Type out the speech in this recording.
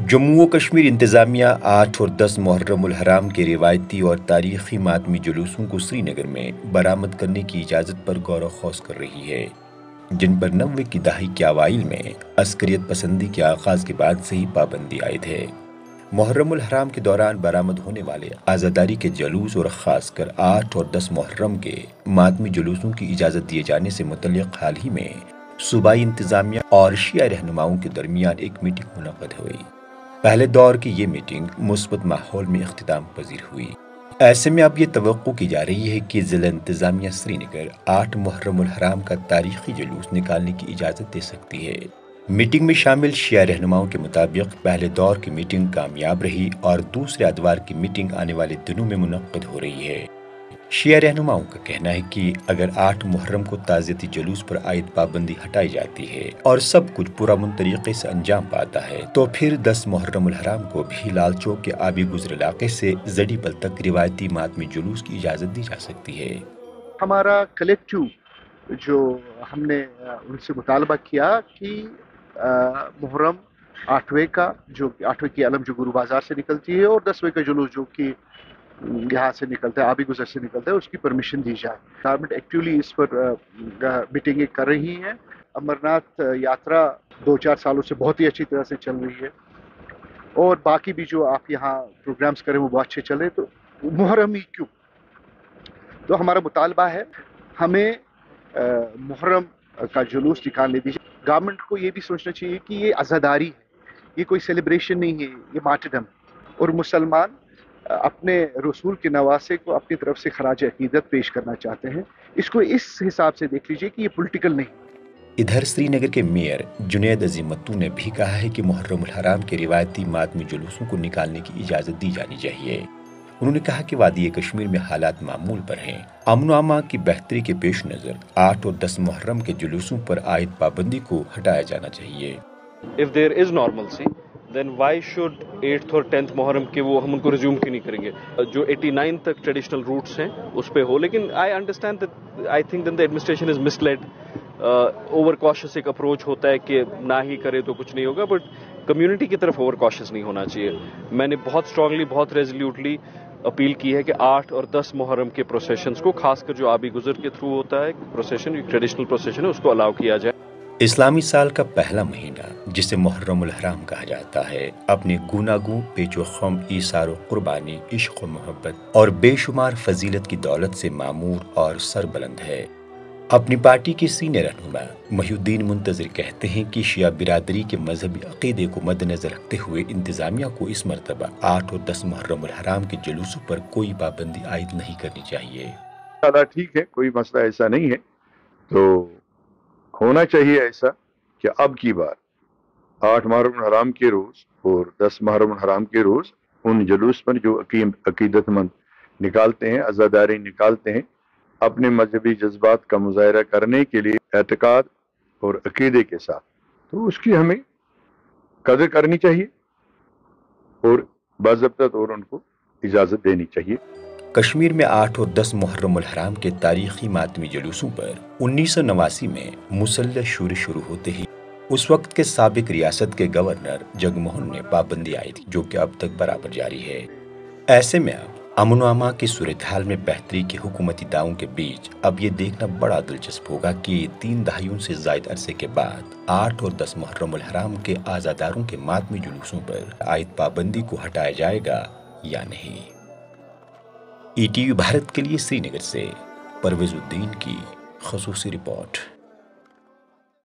जम्मू व कश्मीर इंतज़ामिया 8 और 10 मुहर्रम उल हराम के रिवायती और तारीख़ी मातमी जुलूसों को श्रीनगर में बरामद करने की इजाज़त पर गौर व खौस कर रही है, जिन पर 90 की दहाई के अवाइल में अस्करियत पसंदी के आगाज़ के बाद से ही पाबंदी आयद है। मुहर्रम उल हराम के दौरान बरामद होने वाले आज़ादारी के जुलूस और ख़ासकर 8 और 10 मुहर्रम के मातमी जुलूसों की इजाज़त दिए जाने से मुतल्लिक़ हाल ही में सूबाई इंतज़ामिया और शिया रहनुमाओं के दरमियान एक मीटिंग मुनक़्क़द हुई। पहले दौर की ये मीटिंग मुस्बत माहौल में इख्तिताम पजीर हुई। ऐसे में अब ये तवक्को की जा रही है कि ज़िला इंतज़ामिया श्रीनगर 8 मुहर्रम उल हराम का तारीख़ी जुलूस निकालने की इजाज़त दे सकती है। मीटिंग में शामिल शिया रहनुमाओं के मुताबिक पहले दौर की मीटिंग कामयाब रही और दूसरे अदवार की मीटिंग आने वाले दिनों में मुनक़्क़द हो रही है। शिया रहनुमाओं का कहना है कि अगर 8 मुहर्रम को ताज़ियती जुलूस पर आयद पाबंदी हटाई जाती है और सब कुछ पुरअमन तरीके से अंजाम पाता है तो फिर 10 मुहर्रम उल हराम को भी लाल चौक के आबी गुजर इलाके से जड़ीपल तक रिवायती मातमी जुलूस की इजाज़त दी जा सकती है। हमारा कलेक्टिव जो हमने उनसे मुतालबा किया कि मुहर्रम 8वें का जो 8वें की अलम जो गुरु बाजार से निकलती है और 10वें का जुलूस जो कि यहाँ से निकलता है, आबी गुजर से निकलता है, उसकी परमिशन दी जाए। गवर्नमेंट एक्टिवली इस पर मीटिंगें कर रही हैं। अमरनाथ यात्रा 2-4 सालों से बहुत ही अच्छी तरह से चल रही है और बाकी भी जो आप यहाँ प्रोग्राम्स करें वो बहुत अच्छे चले, तो मुहर्रम ही क्यों। तो हमारा मुतालबा है हमें मुहर्रम का जुलूस निकालने दीजिए। गवर्नमेंट को ये भी सोचना चाहिए कि ये आज़ादारी है, ये कोई सेलिब्रेशन नहीं है, ये मार्टरडम। और मुसलमान अपने रसूल के नवासे को अपनी तरफ से खराज अकीदत पेश करना चाहते हैं। इसको इस हिसाब से देख लीजिए कि ये पॉलिटिकल नहीं। इधर श्रीनगर के मेयर जुनैद अजीमत्तू ने भी कहा है कि मुहर्रम उल हराम के रिवायती मातमी जुलूसों को निकालने की इजाज़त दी जानी चाहिए। उन्होंने कहा कि वादी कश्मीर में हालात मामूल पर हैं। अमन व अमान की बेहतरी के पेश नज़र 8 और 10 मुहर्रम के जुलूसों पर आयद पाबंदी को हटाया जाना चाहिए। If there is normalcy, then why should 8th और 10th मुहर्रम के वो हम उनको रिज्यूम क्यों नहीं करेंगे। जो 89 तक ट्रेडिशनल रूट्स हैं उस पे हो, लेकिन I understand that I think that the administration is misled. Over cautious एक अप्रोच होता है कि ना ही करे तो कुछ नहीं होगा, बट कम्युनिटी की तरफ ओवर कॉशियस नहीं होना चाहिए। मैंने बहुत स्ट्रांगली बहुत रेजोल्यूटली अपील की है कि 8 और 10 मुहर्रम के प्रोसेशंस को, खासकर जो आबी गुजर के थ्रू होता है प्रोसेशन, ट्रेडिशनल प्रोसेशन है, उसको अलाउ किया जाए। इस्लामी साल का पहला महीना जिसे मुहर्रम उल हराम कहा जाता है अपने गुनागू पेचो खम ईसार कुर्बानी इश्क व मोहब्बत और बेशुमार फजीलत की दौलत से मामूर और सरबलंद है। अपनी पार्टी के सीनियर रहनुमा महीउद्दीन मुंतज़िर कहते हैं कि शिया बिरादरी के मजहबी अकीदे को मद्देनजर रखते हुए इंतज़ामिया को इस मरतबा 8 और 10 मुहर्रम उल हराम के जुलूसों पर कोई पाबंदी आयद नहीं करनी चाहिए। ठीक है, कोई मसला ऐसा नहीं है, तो होना चाहिए ऐसा कि अब की बार 8 मुहर्रम हराम के रोज और 10 मुहर्रम हराम के रोज उन जुलूस पर जो अकीदतमंद निकालते हैं, अज़ादारी निकालते हैं, अपने मजहबी जज्बात का मुजाहरा करने के लिए एतकाद और अकीदे के साथ, तो उसकी हमें कदर करनी चाहिए और बाज़ाब्ता तौर उनको इजाज़त देनी चाहिए। कश्मीर में 8 और 10 मुहर्रम उल हराम के तारीख़ी मातमी जुलूसों पर 1989 में मुसल्लह शूरे शुरू होते ही उस वक्त के साबिक रियासत के गवर्नर जगमोहन ने पाबंदी आई थी, जो कि अब तक बराबर जारी है। ऐसे में अब अमन व अमान की सूरत हाल में बेहतरी के हुकूमती दावों के बीच अब ये देखना बड़ा दिलचस्प होगा कि 3 दहाइयों से ज़ायद अरसे के बाद 8 और 10 मुहर्रम उल हराम के आज़ादारों के मातमी जुलूसों पर आयद पाबंदी को हटाया जाएगा या नहीं। ETV भारत के लिए श्रीनगर से परवेज़ुद्दीन की ख़ुसूसी रिपोर्ट।